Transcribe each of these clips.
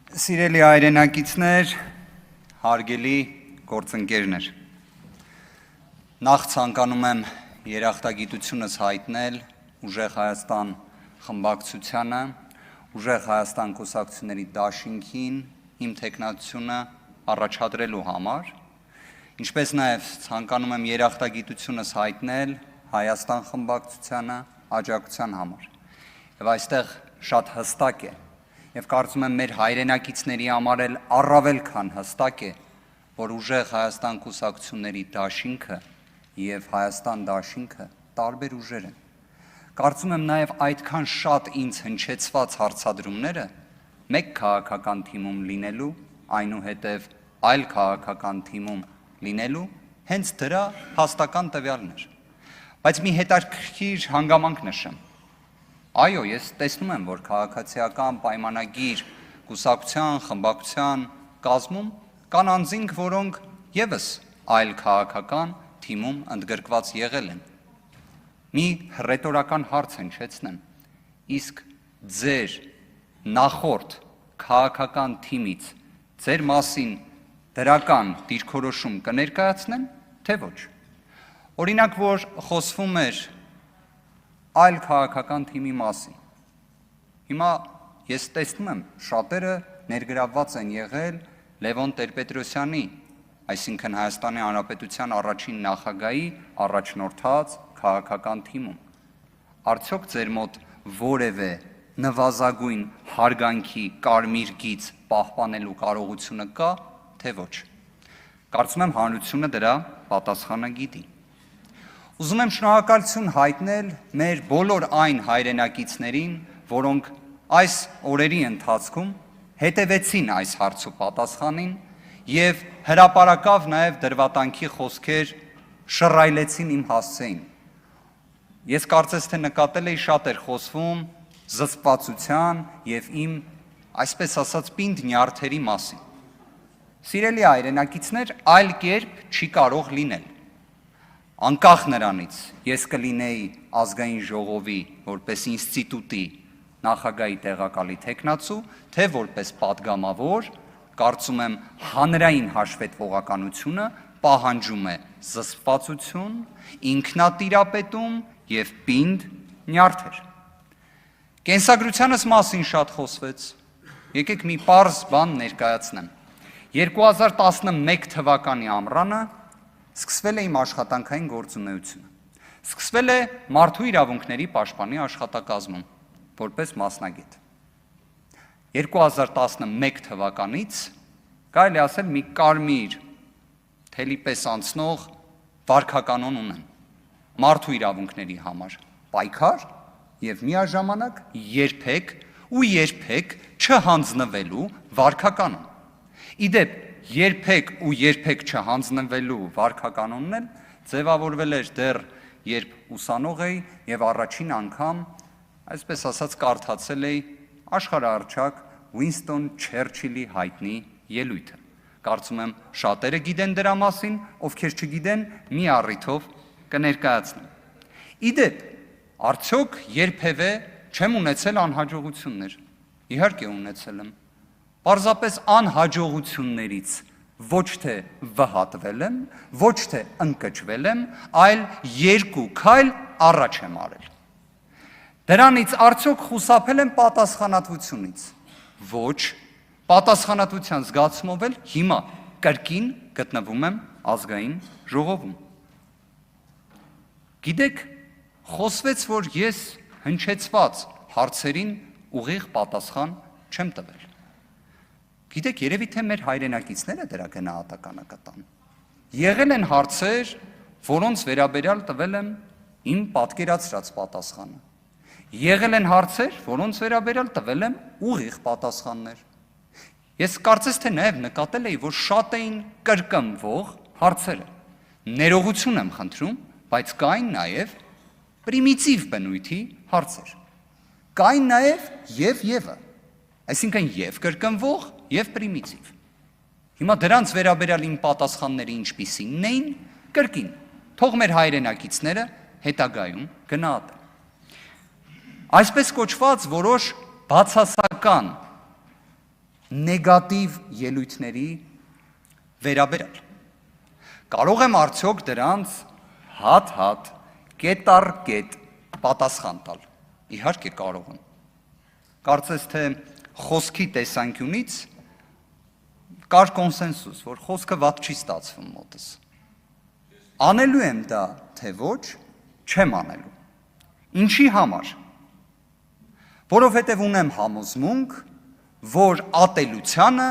Սիրելի հայրենակիցներ, հարգելի գործընկերներ, նախ ցանկանում եմ երախտագիտությունս հայտնել Ուժեղ Հայաստան խմբակցությանը, Ուժեղ Հայաստան կուսակցությունների դաշինքին իմ թեկնածությունը առաջադրելու համար, ինչպես նաև ցանկանում եմ երախտագիտությունս հայտնել Հայաստան խմբակցությանը աջակցության համար։ Եվ այստեղ շատ հստակ է, և կարծում եմ մեր հայրենակիցների համար էլ առավել քան հստակ է, որ Ուժեղ Հայաստան կուսակցությունների դաշինքը և Հայաստան դաշինքը տարբեր ուժեր են։ Կարծում եմ նաև այդքան շատ ինձ հնչեցված հարցադրումները մեկ քաղաքական թիմում լինելու, այնուհետև այլ քաղաքական թիմում լինելու հենց դրա հաստական տվյալն էր։ Բայց մի հետաքրքիր հանգամանք նշեմ։ Այո, ես տեսնում եմ, որ քաղաքացիական պայմանագիր կուսակցության, խմբակցության կազմում կան անձինք, որոնք ևս այլ քաղաքական թիմում ընդգրկված եղել են։ Մի հռետորական հարց հնչեցնեմ, իսկ ձեր նախորդ քաղաքական թիմից ձեր մասին դրական դիրքորոշում կներկայացնեն, թե ոչ։ Օրինակ, որ խոսվում էր այլ քաղաքական թիմի մասին։ Հիմա ես տեսնում եմ, շատերը ներգրավված են եղել Լևոն Տեր-Պետրոսյանի, այսինքն Հայաստանի Հանրապետության առաջին նախագահի առաջնորդած քաղաքական թիմում։ Արդյոք ձեր մոտ որևէ նվազագույն հարգանքի կարմիր գիծ պահպանելու կարողությունը կա, թե ոչ։ Կարծում եմ հանրությունը դրա պատասխանը գիտի։ Ուզում եմ շնորհակալություն հայտնել մեր բոլոր այն հայրենակիցներին, որոնք այս օրերի ընթացքում հետևեցին այս հարցու պատասխանին և հրապարակավ նաև դրվատանքի խոսքեր շռայլեցին իմ հասցեին։ Ես կարծես թե նկատել էի շատ էր խոսվում զսպվածության և իմ, այսպես ասած, պինդ նյարդերի մասին։ Սիրելի հայրենակիցներ, այլ կերպ չի կարող լինել։ Անկախ նրանից ես կլինեի ազգային ժողովի որպես ինստիտուտի նախագահի տեղակալի թեկնածու, թե որպես պատգամավոր, կարծում եմ հանրային հաշվետվողականությունը պահանջում է զսպվածություն, ինքնատիրապետում և պինդ նյարդեր։ Կենսագրությանս մասին շատ խոսվեց, եկեք մի պարզ բան ներկայացնեմ։ 2011 թվականի ամռանը սկսվել է իմ աշխատանքային գործունեությունը։ Սկսվել է Մարդու իրավունքների պաշտպանի աշխատակազմում, որպես մասնագետ։ 2011 թվականից կարելի ասել մի կարմիր թելի պես անցնող վարքականոն ունեմ։ Մարդու իրավունքների համար պայքար և միաժամանակ երբեք չհանձնվելու վարքականոն։ Իդեպ, երբեք ու երբեք չհանձնվելու վարքականոնն էլ ձևավորվել էր դեռ երբ ուսանող էի և առաջին անգամ, այսպես ասած, կարդացել էի աշխարհահռչակ Ուինստոն Չերչիլի հայտնի ելույթը։ Կարծում եմ շատերը գիտեն դրա մասին, ովքեր չգիտեն, մի առիթով կներկայացնեմ։ Իդեպ, արդյոք երբևէ չեմ ունեցել անհաջողություններ։ Իհարկե ունեցել եմ։ Պարզապես անհաջողություններից ոչ թե վհատվել եմ, ոչ թե ընկճվել եմ, այլ երկու քայլ առաջ եմ արել։ Դրանից արդյոք խուսափել եմ պատասխանատվությունից։ Ոչ, պատասխանատվության զգացումով էլ հիմա կրկին գտնվում եմ ազգային ժողովում։ Գիտեք, խոսվեց, որ ես հնչեցված հարցերին ուղիղ պատասխան չեմ տվել։ Գիտեք, երևի թե մեր հայրենակիցները դրա գնահատականը կտան։ Եղել են հարցեր, որոնց վերաբերյալ տվել եմ իմ պատկերացրած պատասխանը։ Եղել են հարցեր, որոնց վերաբերյալ տվել եմ ուղիղ պատասխաններ։ Ես կարծես թե նաև նկատել էի, որ շատ էին կրկնվող հարցերը։ Ներողություն եմ խնդրում, բայց կային նաև պրիմիտիվ բնույթի հարցեր։ Կային նաև և, այսինքն և կրկնվող, և պրիմիտիվ։ Հիմա դրանց վերաբերյալ իմ պատասխանները ինչպիսինն էին, կրկին, թող մեր հայրենակիցները հետագայում գնահատեն։ Այսպես կոչված որոշ բացասական նեգատիվ ելույթների վերաբերյալ։ Կարող եմ արդյոք դրանց հատ-հատ, կետ առ կետ պատասխան տալ։ Իհարկե կարող եմ։ Կարծես թե խոսքի տեսանկյունից կար կոնսենսուս, որ խոսքը վատ չի ստացվում մոտս։ Անելու եմ դա, թե ոչ, չեմ անելու։ Ինչի համար։ Որովհետև ունեմ համոզմունք, որ ատելությանը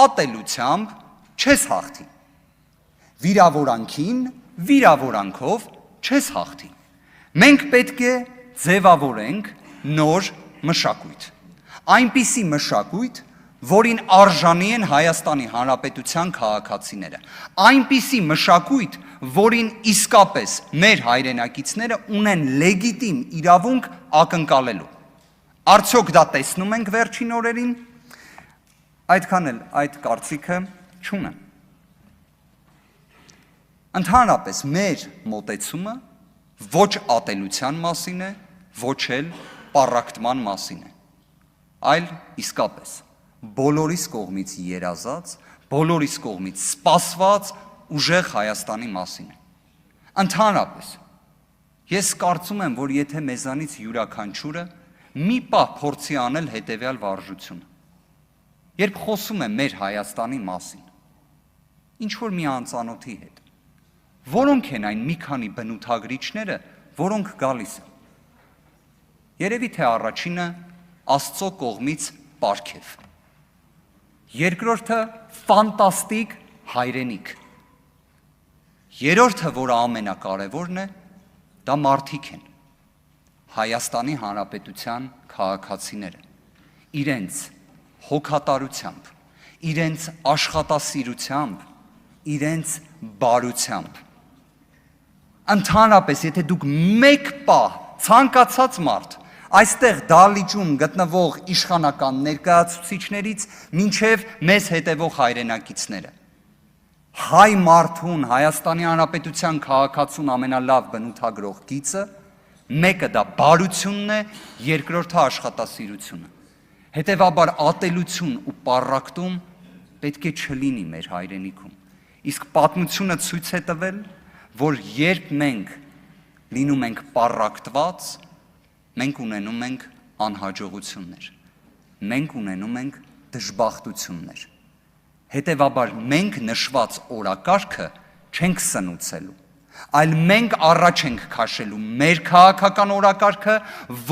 ատելությամբ չես հաղթի։ Վիրավորանքին վիրավորանքով չես հաղթի։ Մենք պետք է ձևավորենք նոր մշակույթ։ Այնպիսի մշակույթ, որին արժանի են Հայաստանի Հանրապետության քաղաքացիները։ Այնպիսի մշակույթ, որին իսկապես մեր հայրենակիցները ունեն լեգիտիմ իրավունք ակնկալելու։ Արդյոք դա տեսնում ենք վերջին օրերին։ Այդքան էլ այդ կարծիքը չունեմ։ Ընդհանրապես մեր մոտեցումը ոչ ատելության մասին է, ոչ էլ պառակտման մասին է, այլ իսկապես բոլորիս կողմից երազած, բոլորիս կողմից սպասված ուժեղ Հայաստանի մասին է։ Ընդհանրապես ես կարծում եմ, որ եթե մեզանից յուրաքանչյուրը մի պահ փորձի անել հետևյալ վարժությունը, երբ խոսում եմ մեր Հայաստանի մասին, ինչ որ մի անծանոթի հետ, որոնք են այն մի քանի բնութագրիչները, որոնք գալիս են։ Երևի թե առաջինը Աստծո կողմից պարգև, երկրորդը ֆանտաստիկ հայրենիք, երրորդը, որը ամենակարևորն է, դա մարդիկ են, Հայաստանի Հանրապետության քաղաքացիները, իրենց հոգատարությամբ, իրենց աշխատասիրությամբ, իրենց բարությամբ։ Ընդհանրապես, եթե դուք մեկ պահ ցանկացած մարդ այստեղ դահլիճում գտնվող իշխանական ներկայացուցիչներից մինչև մեզ հետևող հայրենակիցները, հայ մարդուն, Հայաստանի Հանրապետության քաղաքացուն ամենալավ բնութագրող գիծը, մեկը դա բարությունն է, երկրորդը աշխատասիրությունը։ Հետևաբար ատելություն ու պառակտում պետք է չլինի մեր հայրենիքում։ Իսկ պատմությունը ցույց է տվել, որ երբ մենք լինում ենք պառակտված, մենք ունենում ենք անհաջողություններ, մենք ունենում ենք դժբախտություններ։ Հետևաբար մենք նշված օրակարգը չենք սնուցելու, այլ մենք առաջ ենք քաշելու մեր քաղաքական օրակարգը,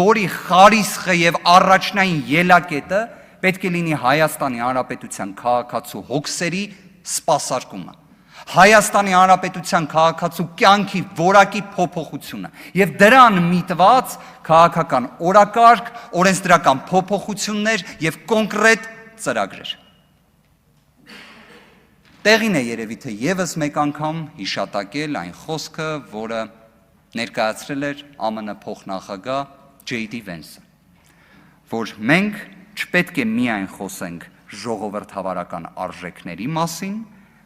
որի խարիսխը եւ առաջնային ելակետը պետք է լինի Հայաստանի Հանրապետության քաղաքացու հոգսերի սպասարկումը, Հայաստանի Հանրապետության քաղաքացու կյանքի որակի փոփոխությունը եւ դրան միտված քաղաքական օրակարգ, օրենսդրական փոփոխություններ եւ կոնկրետ ծրագրեր։ Տեղին է երևի թե եւս մեկ անգամ հիշատակել այն խոսքը, որը ներկայացրել էր ԱՄՆ փոխնախագահ J.D. Vance-ը, որ մենք չպետք է միայն խոսենք ժողովրդավարական արժեքների մասին,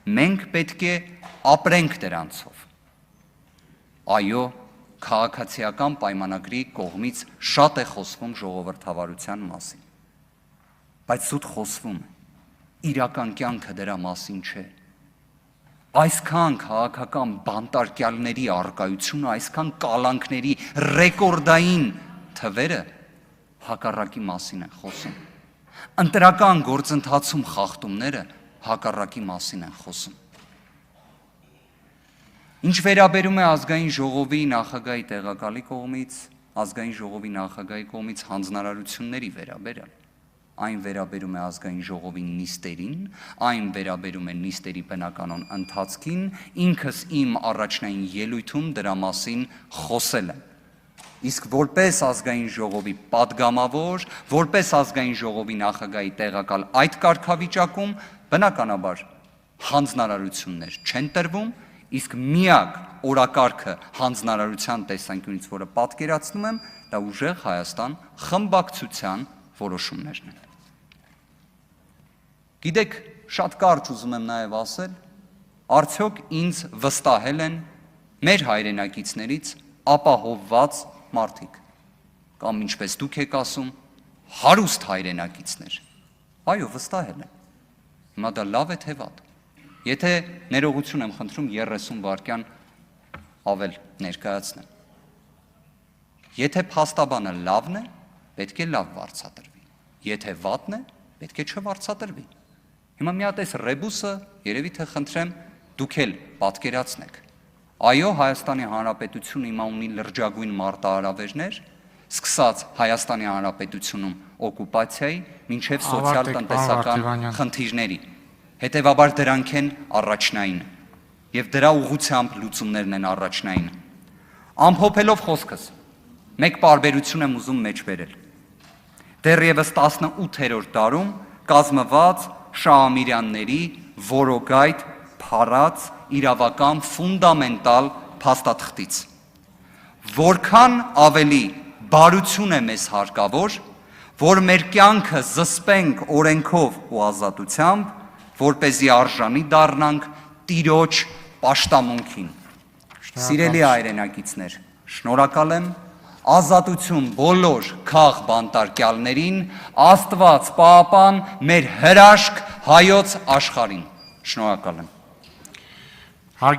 մենք պետք է ապրենք դրանցով։ Այո, քաղաքացիական պայմանագրի կողմից շատ է խոսվում ժողովրդավարության մասին, բայց զուտ խոսվում է, իրական կյանքը դրա մասին չէ։ Այսքան քաղաքական բանտարկյալների առկայությունը, այսքան կալանքների ռեկորդային թվերը հակառակի մասին են խոսում։ Ընտրական գործընթացում խախտումները հակառակի մասին են խոսում։ Ինչ վերաբերում է ազգային ժողովի նախագահի տեղակալի կողմից, ազգային ժողովի նախագահի կողմից հանձնարարությունների վերաբերյալ, այն վերաբերում է ազգային ժողովի նիստերին, այն վերաբերում է նիստերի բնականոն ընթացքին, ինքս իմ առաջնային ելույթում դրա մասին խոսել եմ։ Իսկ որպես ազգային ժողովի պատգամավոր, որպես ազգային ժողովի նախագահի տեղակալ այդ կարգավիճակում, բնականաբար հանձնարարություններ չեն տրվում, իսկ միակ օրակարգը հանձնարարության տեսանկյունից, որը պատկերացնում եմ, դա ուժեղ Հայաստան խմբակցության որոշումներն են։ Գիտեք, շատ կարճ ուզում եմ նաև ասել, արդյոք ինձ վստահել են մեր հայրենակիցներից ապահովված մարդիկ, կամ ինչպես դուք եք ասում, հարուստ հայրենակիցներ, Այո, վստահել եմ։ Հիմա դա լավ է թե վատ։ Եթե ներողություն եմ խնդրում 30 վայրկյան ավել ներկայացնեմ։ Եթե փաստաբանը լավն է, պետք է լավ վարձատրվի։ Եթե վատն է, պետք է չվարձատրվի։ Հիմա մի հատ այս ռեբուսը երևի թե խնդրեմ դուք էլ պատկերացնեք։ Այո, Հայաստանի Հանրապետությունը հիմա ունի լրջագույն մարտահրավերներ, սկսած Հայաստանի Հանրապետությունում օկուպացիայի, մինչև սոցիալ-տնտեսական խնդիրների։ Հետևաբար դրանք են առաջնային, եւ դրա ուղղությամբ լուծումներն են առաջնային։ Ամփոփելով խոսքս, մեկ պարբերություն եմ ուզում մեջ բերել։ Դեռևս 18-րդ դարում կազմված Շահ Ամիրյանների որոգայթ փառած իրավական ֆունդամենտալ փաստաթղթից։ Որքան ավելի բարություն է մեզ հարկավոր, որ մեր կյանքը զսպենք օրենքով ու ազատությամբ, որպեսզի արժանի դառնանք Տիրոջ պաշտամունքին։ Սիրելի հայրենակիցներ, շնորհակալ եմ, ազատություն բոլոր քաղ բանտարկյալներին, Աստված պահապան մեր հրաշք հայոց աշխարհին։ Շնորհակալ եմ։